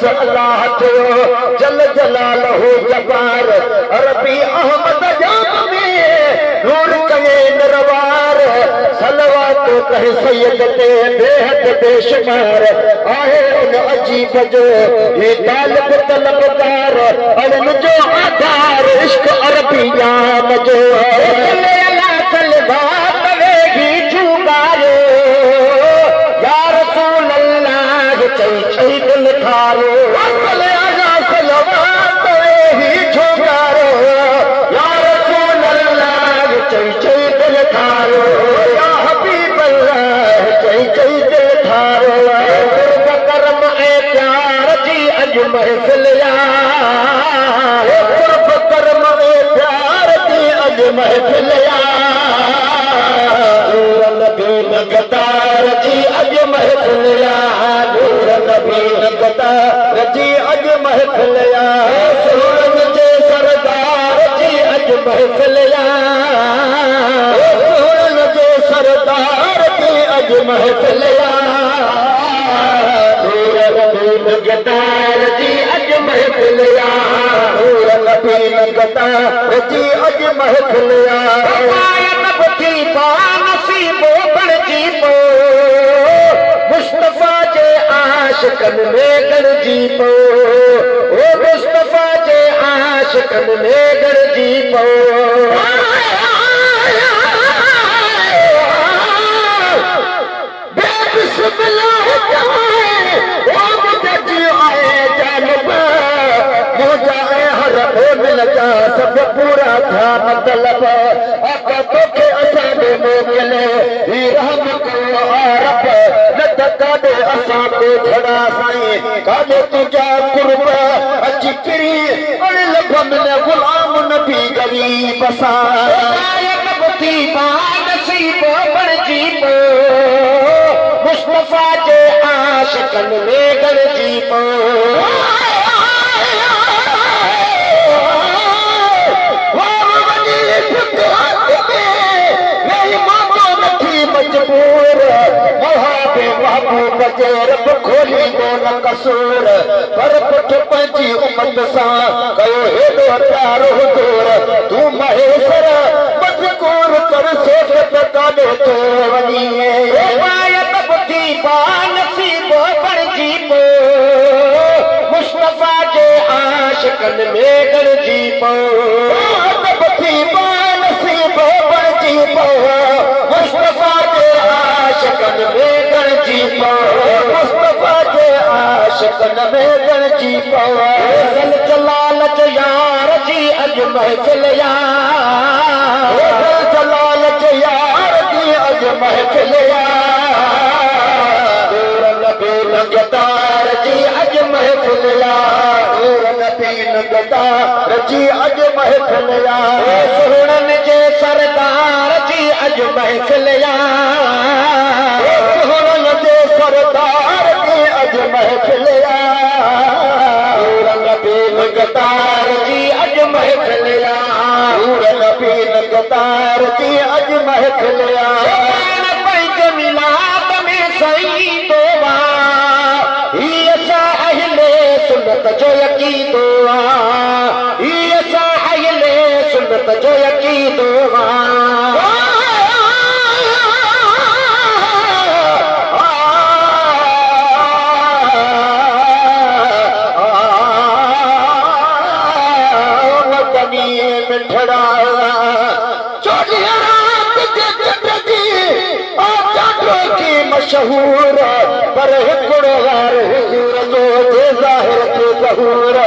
अल्लाह जल जलालहू जबार अरबी अहमद जाम में नूर कहे नरवार सलवात कहे सैयद ते बेहद बेशुमार आहे उन अजीब जो ये तालिब तलबदार अन जो आधार इश्क अरबी जाम जो अल्लाह सलवात वेगी जुगारो या रसूल अल्लाह चई चई दिल थारो महफिलिया कर्म प्यार दी अज महफिलिया नूर नबी नगदार जी अज महफिलिया नूर नबी नगदार जी अज महफिलिया सोरन जे सरदार जी अज महफिलिया सोरन जे सरदार जी अज महफिलिया नूर नबी नगदार जी अज महफिलिया नूर नबी नगदार जी अज महफिलिया नबी पा नसीबो बणजी पो मुस्तफा जे आशिकन में गणजी पो ओ मुस्तफा जे आशिकन में गणजी पो सब पूरा था मतलब आका तोखे असां दे मोकिले ही रहम कयो रब न त काॾे असां को छड़ा साईं काॾे तुंहिंजा कुर्ब अची किरी अड़े लभम न गुलाम नबी गरीब सां थी पा नसीब बणजी पो मुस्तफा जे आशिकन में गणजी पो मजबूर महबूब जे रब खोली को न कसूर पर पुठ पंहिंजी उमत सां कयो हेॾो प्यार हुजूर तूं महेश्वर मज़कूर कर सोच त काॾे तो वञी हिदायत ॿुधी पा नसीब बणजी पो मुस्तफा जे आशिकन में गणजी पो ॿुधी पा नसीब बणजी पो मुस्तफा जे आशिकन में गणजी पो मुस्तफा जे आशिकन में गणजी पो जल जलाल जे यार जी अज महफिलिया जल जलाल जे यार जी अज महफिलिया नूर नबी नगदार जी अज महफिलिया नूर नबी नगदार जी अज महफिलिया सुहणन जे सरदार जी अज महफिलिया सुहणन जे सरदार जी अज महफिलिया नूर नबी नगदार नगतार जी अज महफिल पंज मिलाद में सही दोआ ही असा अहले सुन्नत जो यकीदो ही असा अहले सुन्नत जो यकीदो मशहूर पर हिकिड़ो वार हुजूर जो जे ज़ाहिर थे ज़हूर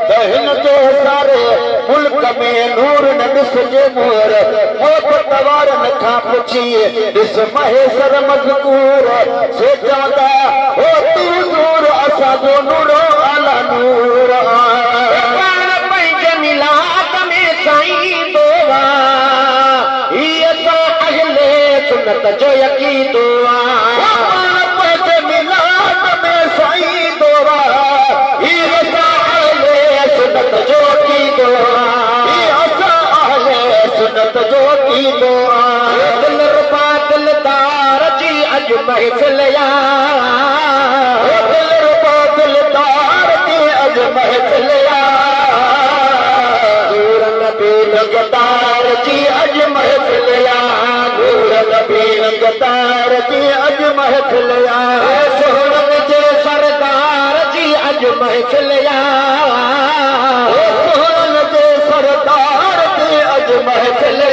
त हिन जो सारे मुल्क में नूर न ॾिसजे मोर मौत तवारनि खां पुछी ॾिस महेसर मज़कूर से चवंदा हो तू नूर असांजो नूर आला नूर पंज मिलाद में साईं दोआ ही असां अहले सुन्नत जो यकीदो दिलदार जी अज महफिल दिलदार जी अज महफिल नूर नबी नगतार जी अज महफिल नूर नबी नगतार जी अज महफिल सोहरन जे सरदार जी अज महफिल सोहरन जे सरदार जी अज महफिल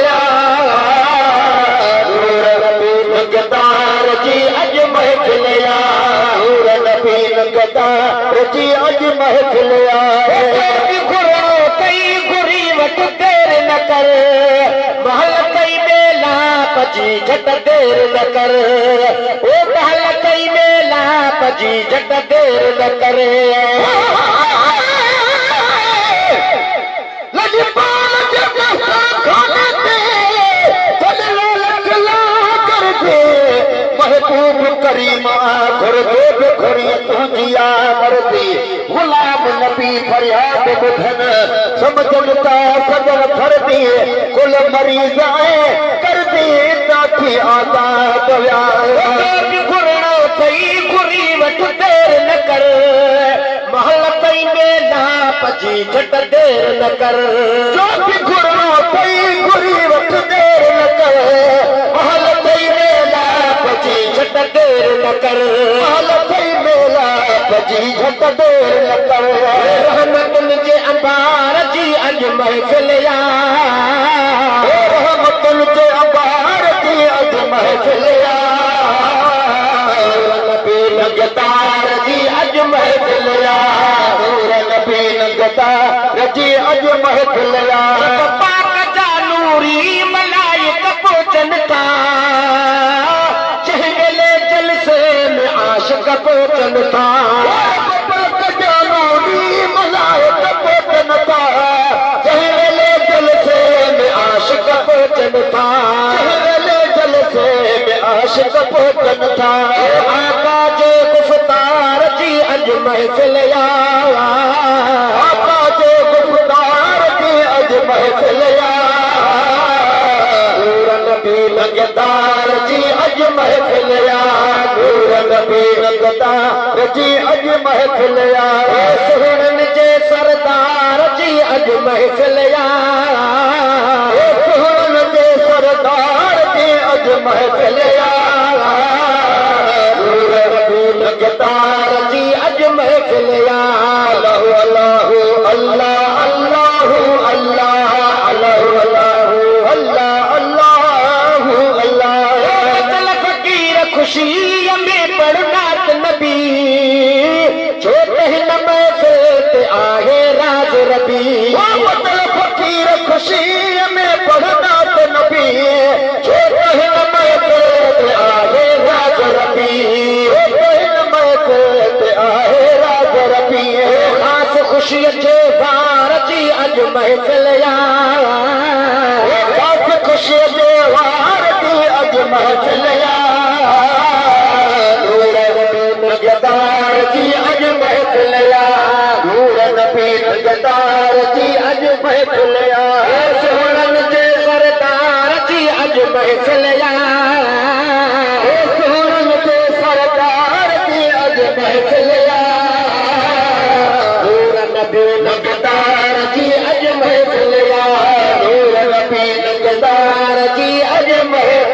जी अज महफिल घुरणो कई घुरी वट देर न कर महल कई मेला पजी झट देर न कर ओ महल कई मेला पजी झट देर न कर लजपाल जब खाने पे बदला लखला कर दे महबूब करीम घुर दे घुरी तुझिया मर्दी गुलाम नबी फरियाद बुधन समझन का सदर भर दिए कुल मरीज आए कर दिए नाथी आजाद घुरणो कई घुरी वठ देर न कर महल कई मेला पजी झट देर न कर जो भी घुरणो कई घुरी वठ देर न कर महल कई मेला पजी झट देर न कर महल कई मेला पजी झट देर न कर रहमतुन जे अंबार जी अज महफिल रहमतुन जे अंबार जी अज महफिल नबी नगतार जी अज महफिल नूर नबी नगतार जी अज महफिल पाक जा नूरी मलाइक पहुंचन था चहले जलसे में आशिक पहुंचन था पाक जा नूरी मलाइक पहुंचन था चहले जलसे में आशिक पहुंचन था चहले जलसे में आशिक पहुंचन था आका जे गुफ्तार जी अज महफिल आका जे गुफ्तार जी अज महफिल नूर नबी नगतार जी अज महफिल नूर नबी नगतार जी अज महफिल सोहरन जे सरदार जी अज महफिल सोहरन जे सरदार जी अज महफिल नूर नबी नगतार जी अज महफिल अल्लाह अल्लाह अल्लाह अल्लाह अल्लाह अल्लाह अल्लाह अल्लाह फकीर खुशी में पढ़नात नबी जो हिन महफिल आहे राज रबी फकीर खुशी में पढ़नात नबी जो हिन महफिल आहे राज रबी हिन महफिल आहे राज रबी खास खुशी जे वार जी अज महफिल खास खुशी जे वार जी अज महफिल नूर नबी नगतार जी अज महफिल नूर नबी नगतार जी अज महफिल सोहरन जे सरदार महर